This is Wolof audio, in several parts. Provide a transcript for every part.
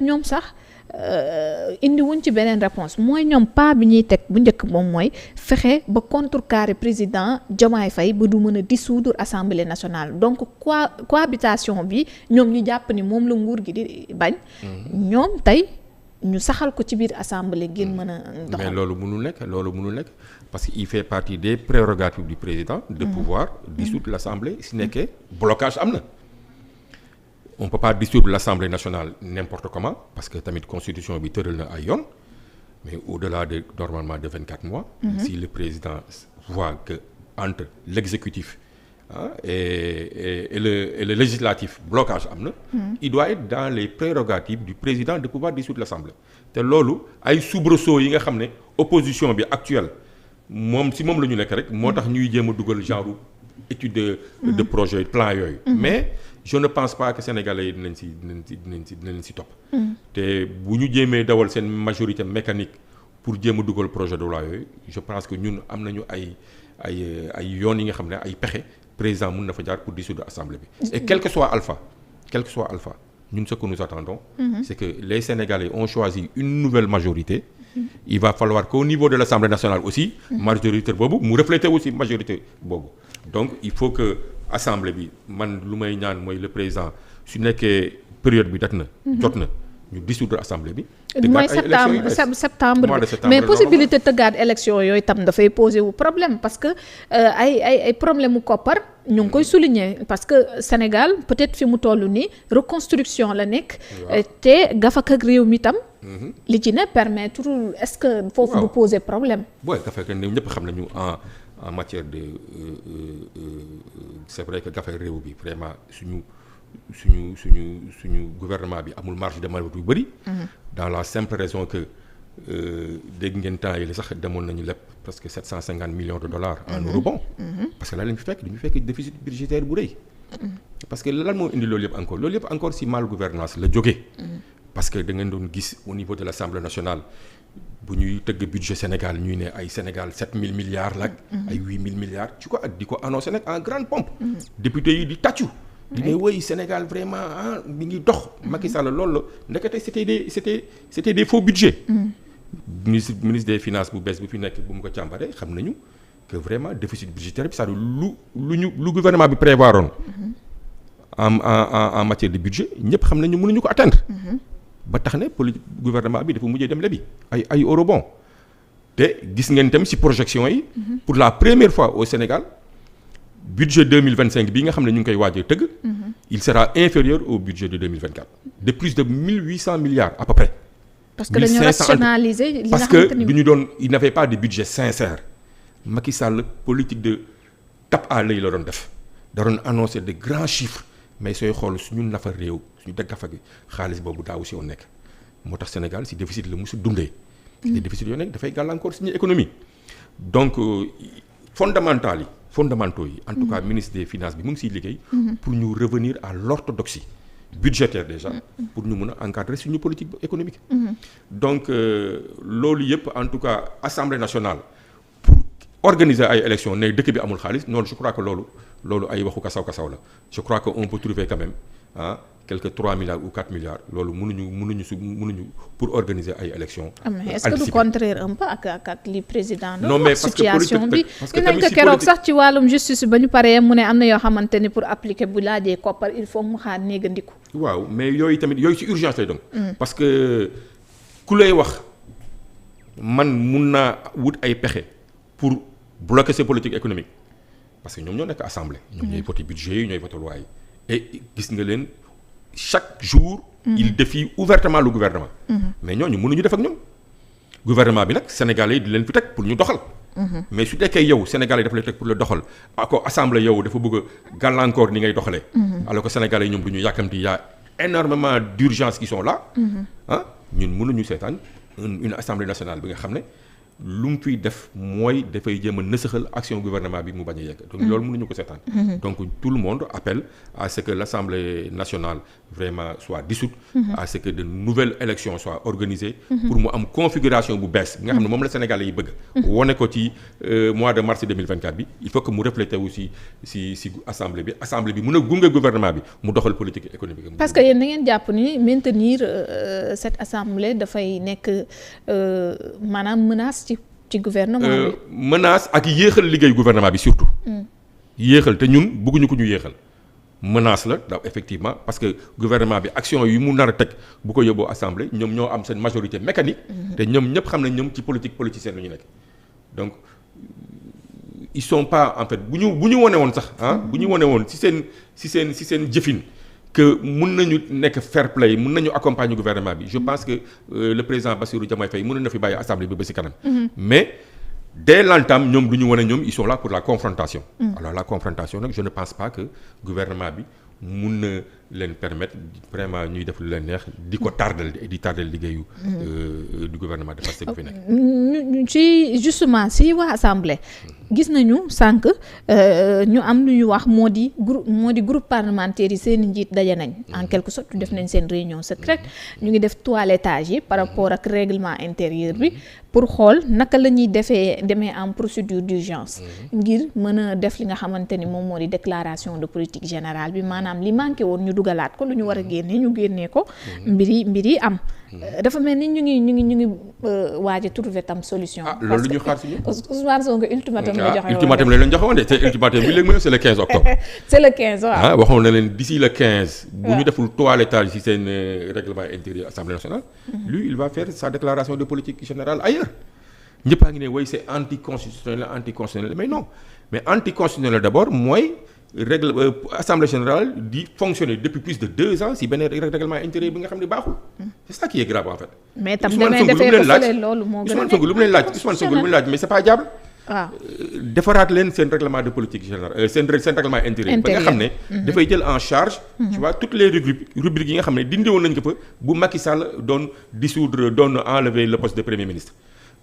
ñoom sax indi wuñ ci beneen réponse mooy ñoom pas bi ñuy teg bu njëkk moom mooy fexe ba contrecarrer président Diomaye Faye ba du mën a dissoudre assemblée nationale donc cohabitation bi ñoom ñu jàpp ni moom la nguur gi di bañ. ñoom tey ñu saxal ko ci biir assemblée ngir mën a doxal. mais loolu mënul nekk parce que il fait partie des prérogatives du président de pouvoir dissoudre l'assemblée si nekkee blocage am na. On ne peut pas dissoudre l'Assemblée nationale n'importe comment parce que tamit constitution bi tëral na ay yoon mais au-delà de normalement de 24 mois. Si le président voit que entre l'exécutif et le législatif blocage am na. Il doit être dans les prérogatives du président de pouvoir dissoudre l'Assemblée. te loolu ay soubresauts yi nga xam ne opposition bi actuelle moom la ñu nekk rek moo tax ñuy jéem a dugal genre étude de projet plan yooyu. mais je ne pense pas que sénégalais yi dinañ si topp. te bu ñu jéemee dawal seen majorité mécanique pour jéem a dugal projet de loi yooyu je pense que ñun am nañu ay yoon yi nga xam ne ay pexe président mun na fa jaar pour dissoudre assemblée bi. et quel que soit alpha ñun ce que nous attendons. c'est que les sénégalais ont choisi une nouvelle majorité. il va falloir qu'au niveau de l'Assemblée nationale aussi. majorité boobu mu refléter aussi majorité boobu. donc il faut que assemblée bi man lu may ñaan mooy le président su nekkee période bi jot na ñu dissoudre assemblée bi. mooy septembre mais possibilité tëggaat élection yooyu tam dafay poser wu problème parce que ay problème mu koppar ñu ngi koy souligner parce que Sénégal peut-être fi mu toll nii reconstruction la nekk. te gafak ak réew mi tam. li ci ne permettre est-ce que foofu du poser problème. booy gafak ak ñëpp xam nañu en matière de c'est vrai que gafak réew bi vraiment suñu gouvernement bi amul marge de manœuvre yu bëri. dans la simple raison que dégg ngeen temps yi sax demoon nañu lépp presque 750 millions de dollars en eurobond. parce que lan lañu fi fekk dañu fekk déficit budgétaire bu rëy. parce que lan moo indi loolu yëpp encore si mal gouvernance la jógee. parce que da ngeen doon gis au niveau de l'Assemblée nationale bu ñuy tëgg budget Sénégal ñuy ne ay Sénégal 7000 milliards la ay 8000 milliards ci ko ak di ko annoncé nag en grande pompe. député yi di tàccu. di ne woy Sénégal vraiment mi ngi dox. Macky Sall loolu la ndekete c'était des faux budgets. ministre des finances bu bees bu fi nekk bu mu ko càmbaree xam nañu que vraiment déficit budgétaire bi c'est-à-dire lu gouvernement bi prévoiroon en matière de budget ñëpp xam nañu mënuñu ko atteindre. ba tax ne gouvernement bi dafa mujjee dem lebi ay eurobond te gis ngeen tamit ci projection yi. pour la première fois au Sénégal. budget 2025 bii nga xam ne ñu ngi koy waaj a tëgg. il sera inférieur au budget de 2024 de plus de 1800 milliards à peu près. parce que dañu rationaliser li nga parce que du ñu doon il n'avait pas de budget sincère. Macky Sall politique de tape à l'œil la doon def da doon annoncer de grands chiffres mais sooy xool suñu nafa réew suñu daggafa gi xaalis boobu daaw si woon nekk moo tax Sénégal si déficit la musu dundee. te déficit yoo nekk dafay gàllankoor suñu économie donc fondamentaux yi en tout cas ministre des finances bi mu ngi siy liggéey pour ñu revenir à l'orthodoxie budgétaire déjà pour ñu mën a encadrer suñu politique économique donc loolu yëpp en tout cas Assemblée nationale pour organiser ay élections ne dëkk bi amul xaalis noonu je crois que loolu ay waxu kasaw la je crois que on peut trouver quand même quelques 3 milliards ou 4 milliards loolu mënuñu pour organiser ay élections. mais est-ce que du contraire un peu ak li président non mais parce que situation bi parce que nañ ko keroog sax ci wàllum justice ba ñu paree mu ne am na yoo xamante ni pour appliquer bu laajee koppar il faut mu xaar néegandiku. waaw mais yooyu tamit ci urgence lay doon. parce que ku lay wax man mun naa wut ay pexe pour bloquer ces politiques économiques parce que ñoom ñoo nekk assemblée. ñoom ñooy voter budget yi ñooy voter loi yi et gis nga leen. chaque jour il défie ouvertement le gouvernement mais ñooñu mënuñu def ak ñoom gouvernement bi nag sénégalais yi di leen fi teg pour ñu doxal mais su nekkee yow sénégalais yi dafa lay teg pour le doxal ako assemblée yow dafa bëgg a gàllankoor ni ngay doxalee alors que sénégalais yi ñoom du ñu yàkkamti y a énormément d'urgences qui sont là ñun mënuñu seetaan une assemblée nationale bi nga xam ne lu mu fiy def mooy dafay jéem a nësaxal action gouvernement bi mu bañ a yegg. donc loolu mënuñu ko seetaan. donc tout le monde appelle à ce que l'Assemblée nationale vraiment soit dissoute. à ce que de nouvelles élections soient organisées. pour mu am configuration bu bees bi nga xam ne moom la Sénégalais yi bëgg. wone ko ci mois de mars 2024 bi il faut que mu refléter aussi si assemblée bi mën a gunge gouvernement bi mu doxal politique économique. parce que yéen da ngeen jàpp ni maintenir cette assemblée dafay nekk maanaam menace ci gouvernement bi. menace ak yéexal liggéey gouvernement bi surtout. yéexal te ñun bëgguñu ko ñu yéexal. menace la daw effectivement parce que gouvernement bi action yi mu nar a teg bu ko yóbboo assemblée ñoom ñoo am seen majorité mécanique. te ñoom ñëpp xam nañ ñoom ci politicienne la ñu nekk. donc ils sont pas en fait bu ñu wone woon sax bu ñu wone woon ci seen jëfin. que mun nañu nekk fair play mun nañu accompagner gouvernement bi je pense que le président Bassirou Diomaye Faye mën na fi bàyyi assemblée bi ba ci kanam. mais dès l'entame ñoom du ñu wane ñoom ils sont là pour la confrontation. alors la confrontation nag je ne pense pas que gouvernement bi mun na leen permettre vraiment ñuy def lu leen neex di ko tardel liggéeyu du gouvernement de Pastef bi fi nekk. ci justement si waa assemblée. gis nañu sànq ñu am lu ñu wax moo di groupe parlementaire yi seen njiit daje nañ en quelque sorte def nañ seen réunion secrète ñu ngi def toilettage yi par rapport ak règlement intérieur bi pour xool naka la ñuy demee en procédure d'urgence ngir mën a def li nga xamante ni moom moo di déclaration de politique générale bi maanaam li manqué woon ñu dugalaat ko lu ñu war a génnee ko mbir yi am dafa mel ni ñu ngi waaj a trouver tam solution. loolu ñu xaar si ñu. Ousmane Sonko ultimatum la joxe woon ultimatum la leen joxe woon de te ultimatum bi léegi mooy c'est le 15 octobre. c'est le 15 waaw. waxoon na leen d'ici le 15. bu ñu deful toilettage ci seen règlement intérieur Assemblée nationale. lui il va faire sa déclaration de politique générale ailleurs. ñëpp a ngi ne oui c'est anticonstitutionnel mais non mais anticonstitutionnel d'abord mooy. Assemblée générale di fonctionner depuis plus de 2 ans si benn règlement intérieur bi nga xam ne baaxul. c'est ça qui est grave en fait. mais tam demee defee ko fële loolu moo gën a Ousmane Sonko lu mu leen laaj mais c'est pas diable. waaw defaraat leen seen règlement de politique générale seen règlement intérieur. ba nga xam ne. dafay jël en charge. tu vois toutes les rubriques yi nga xam ne dindi woon nañu ko fa bu Macky Sall doon enlever le poste de premier ministre.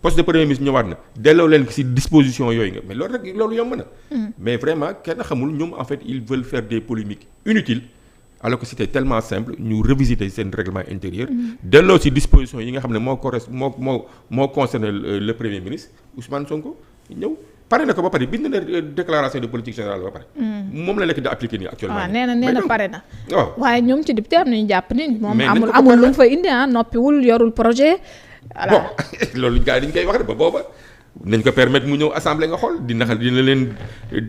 poste de premier ministre ñëwaat na delloo leen ci disposition yooyu nga mais loolu yomb na. mais vraiment kenn xamul ñoom en fait ils veulent faire des polémiques inutiles alors que c'était tellement simple ñu revisiter seen règlement intérieur. delloo ci disposition yi nga xam ne moo concerné le premier ministre Ousmane Sonko ñëw pare na ko ba pare bind na déclaration de politique générale ba pare. moom la nekk di appliquer nii actuellement. waaw nee na pare na. waaw waaye ñoom ci député am nañu jàpp ni moom amul lu mu fa indi noppiwul yorul projet. bon loolu gars yi dañu koy wax rek ba booba nañ ko permettre mu ñëw assemblée nga xool dina leen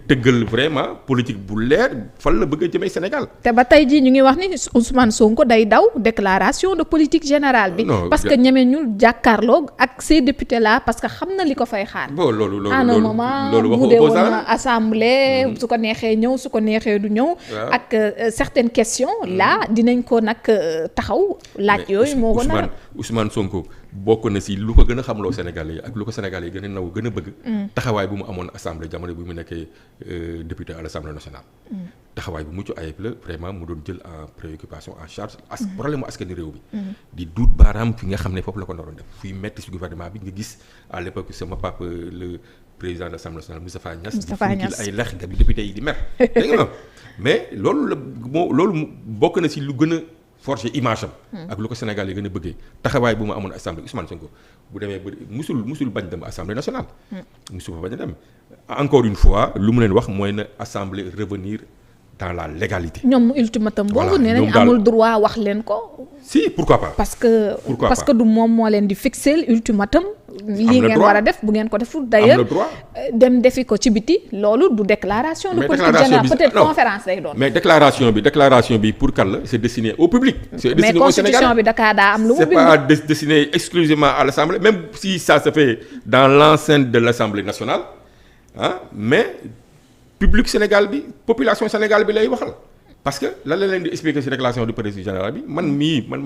tëggal vraiment politique bu leer fan la bëgg a jëmee Sénégal. te ba tey jii ñu ngi wax ni Ousmane Sonko day daw déclaration de politique générale bi. parce que ñeme ñu jàkkaarloo ak ces députés là parce que xam na li ko fay xaar. bon loolu à un moment bu dee woon assemblée su ko neexee ñëw su ko neexee du ñëw. ak certaines questions là dinañ ko nag taxaw laaj yooyu moo ko nar Ousmane Sonko bokk na si lu ko gën a xamloo Sénégalais yi ak lu ko Sénégalais yi gën a naw gën a bëgg. taxawaay bu mu amoon assemblée jamono bi mu nekkee député à l'Assemblée nationale. taxawaay bu mucc ayib la vraiment mu doon jël en préoccupation en charge problème mu askani réew bi. di duut baaraam fi nga xam ne foofu la ko naroon def fuy metti si gouvernement bi nga gis à l'époque sama papa le président de l'Assemblée nationale Moustapha Niasse ay lex bi député yi di mer dégg nga mais loolu bokk na si lu gën a forger image am ak lu ko Sénégal yi gën a bëggee taxawaay bu mu amoon assemblée Ousmane Sonko bu demee ba musul bañ dem assemblée nationale musul fa bañ a dem encore une fois lu mu leen wax mooy na assemblée revenir dans la légalité. ñoom ultimatum boobu nee nañ amul droit wax leen ko. si pourquoi pas. parce que du moom moo leen di fixer ultimatum. lii ngeen war a def bu ngeen ko deful d'ailleurs dem defi ko ci biti loolu du déclaration de politique générale peut-être conférence lay doon. mais déclaration bi pour kan la c'est destiné au public. c'est destiné au Sénégal mais constitution bi Dakar daa am lu mu bind. c'est pas destiné exclusivement à l'Assemblée même si ça se fait dans l'enceinte de l'Assemblée nationale mais. public Sénégal bi population Sénégal bi lay waxal parce que lan la leen di expliquer ci déclaration du politique générale bi man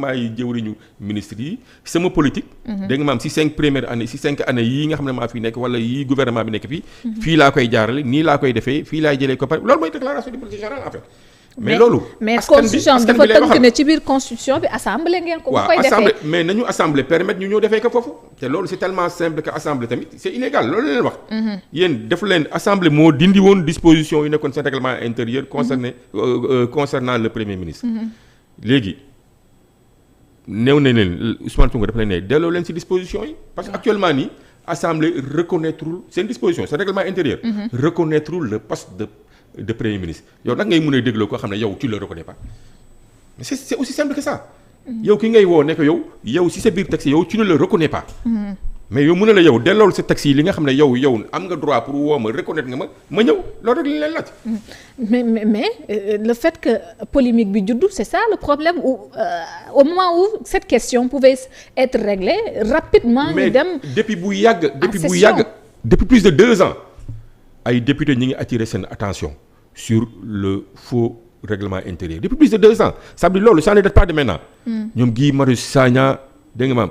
maay jëwriñu ministre yi sama politique. dégg nga maam ci 5 premières années ci 5 années yii nga xam ne maa fi nekk wala yii gouvernement bi nekk fii. fii laa koy jaarale nii laa koy defee fii laay jëlee ko pare loolu mooy déclaration du politique générale en fait mais loolu. mais constitution bi dafa tënk ne ci biir constitution bi assemblée ngeen ko. bu koy defee assemblée mais nañu assemblée permettre ñu ñëw defee ko foofu. te loolu c'est tellement simple que assemblée tamit c'est illégal loolu la leen wax. yéen def leen assemblée moo dindi woon disposition yu nekkoon seen règlement intérieur concernant le premier ministre. léegi néew na leen Ousmane Sonko dafa leen ne delloo leen ci disposition yi. parce que actuellement nii assemblée reconnaîtrul seen disposition seen règlement intérieur. reconnaîtrul le poste de premier ministre yow nag ngay mën a dégloo koo xam ne yow tu le reconnais pas mais c'est aussi simple que ça. yow ki ngay woo ne ko yow si sa biir texte yow tu ne le reconnais pas. mais yow mën na la yow dellool sa texte yi li nga xam ne yow am nga droit pour woo ma reconnaître nga ma ñëw loolu rek li leen laaj. mais le fait que polémique bi juddu c'est ça le problème où au moment où cette question pouvait être réglée rapidement. ñu dem mais depuis plus de 2 ans. ay députés ñi ngi attirer seen attention sur le faux règlement intérieur depuis plus de 2 ans ça veut dire loolu ça ne date pas de maintenant. ñoom Guy Marius Sagna dégg nga maam.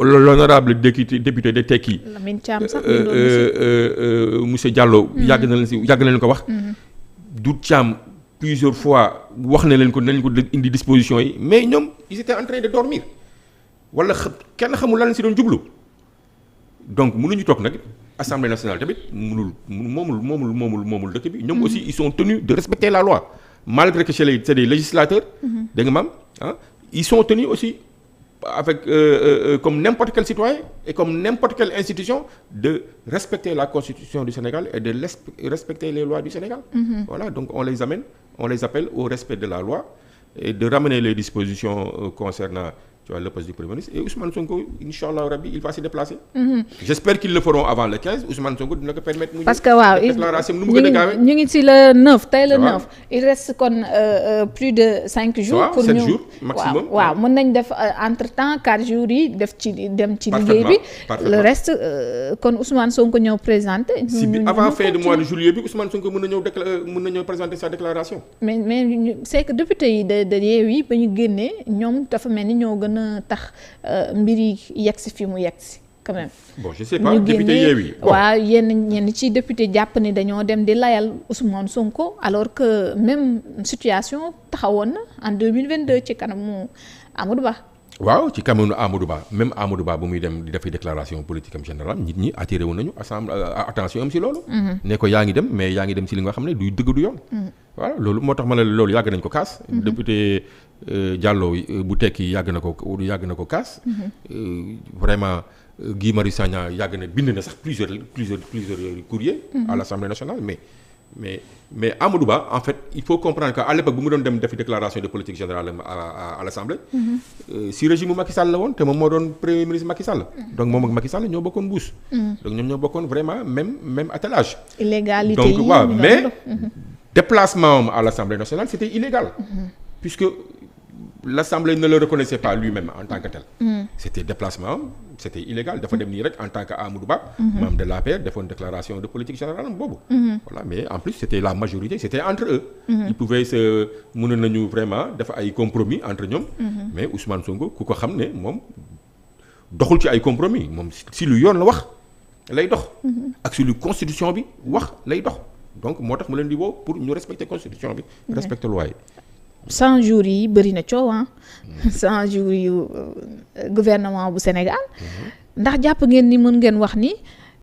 L'honorable député de Tekki. Lamine Thiam sax monsieur Diallo. yàgg na leen ko wax. Doudou Thiam plusieurs fois wax na leen ko indi dispositions yi mais ñoom ils étaient en train de dormir wala kenn xamul lan si doon jublu donc mënuñu toog nag. Assemblée nationale tamit moomul dëkk bi ñoom aussi ils sont tenus de respecter la loi malgré que c'est des législateurs. dégg nga maam ils sont tenus aussi avec comme n'importe quel citoyen et comme n'importe quelle institution de respecter la constitution du Sénégal et de respecter les lois du Sénégal. Voilà donc on les appelle au respect de la loi et de ramener les dispositions concernant le poste du Premier ministre et Ousmane Sonko Inch'Allah Rabbi il va se déplacer. J'espère qu'ils le feront avant le 15 Ousmane Sonko dina ko permettre. parce que waaw déclaration nu mu gën a gaawee ñu ngi ci le 9 tey le 9. il reste kon plus de 5 jours. pour 7 jours maximum. waaw mën nañ def entre temps 4 jours yi dem ci liggéey bi. le reste kon Ousmane Sonko ñëw présenter. avant fin du mois de juillet bi Ousmane Sonko mën na ñëw présenter sa déclaration. mais c'est que député yi de Yewwi ba ñu génnee ñoom dafa mel ni ñoo gën a tax mbir yi yegg si fi mu yegg si quand même. bon je sais pas député Yewwi waaw ñenn ci député jàpp ni dañoo dem di layal Ousmane Sonko alors que même situation taxawoon na en 2022 ci kanamu Amadou Ba. waaw ci kanamu Amadou Ba même Amadou Ba bu muy dem di def déclaration politique am générale nit ñi attiré wu nañu attention am si loolu. ne ko yaa ngi dem mais yaa ngi dem si li nga xam ne du dëgg du yoon. voilà loolu moo tax ma ne loolu yàgg nañ ko kaas. député Diallo bu tekki yàgg na ko kaas. vraiment Guy Marius Sagna yàgg na bind na sax plusieurs courriers. à l'Assemblée nationale mais Amadou Ba en fait il faut comprendre que à l'époque bu mu doon dem def déclaration de politique générale à l'Assemblée. si régime mu Macky Sall la woon te moom moo doon premier ministre Macky Sall. donc moom ak Macky Sall ñoo bokkoon mbuus. donc ñoom ñoo bokkoon vraiment même attelage. illégalité donc waaw mais déplacement à l'Assemblée nationale c'était illégal. puisque l'Assemblée ne le reconnaissait pas lui-même en tant que tel. C'était déplacement, c'était illégal dafa dem nii rek en tant que Amadou Ba. membre de l'APR defoon déclaration de politique générale boobu. voilà mais en plus c'était la majorité c'était entre eux. ils pouvaient mënoon nañu vraiment dafa ay compromis entre ñoom. mais Ousmane Sonko ku ko xam ne moom doxul ci ay compromis moom si lu yoon la wax lay dox. ak si lu constitution bi wax lay dox donc moo tax mu leen di woo pour ñu respecter constitution bi. respecter loi yi. 100 jours yi bëri na coow 100 jours yu gouvernement bu Sénégal ndax jàpp ngeen ni mën ngeen wax ni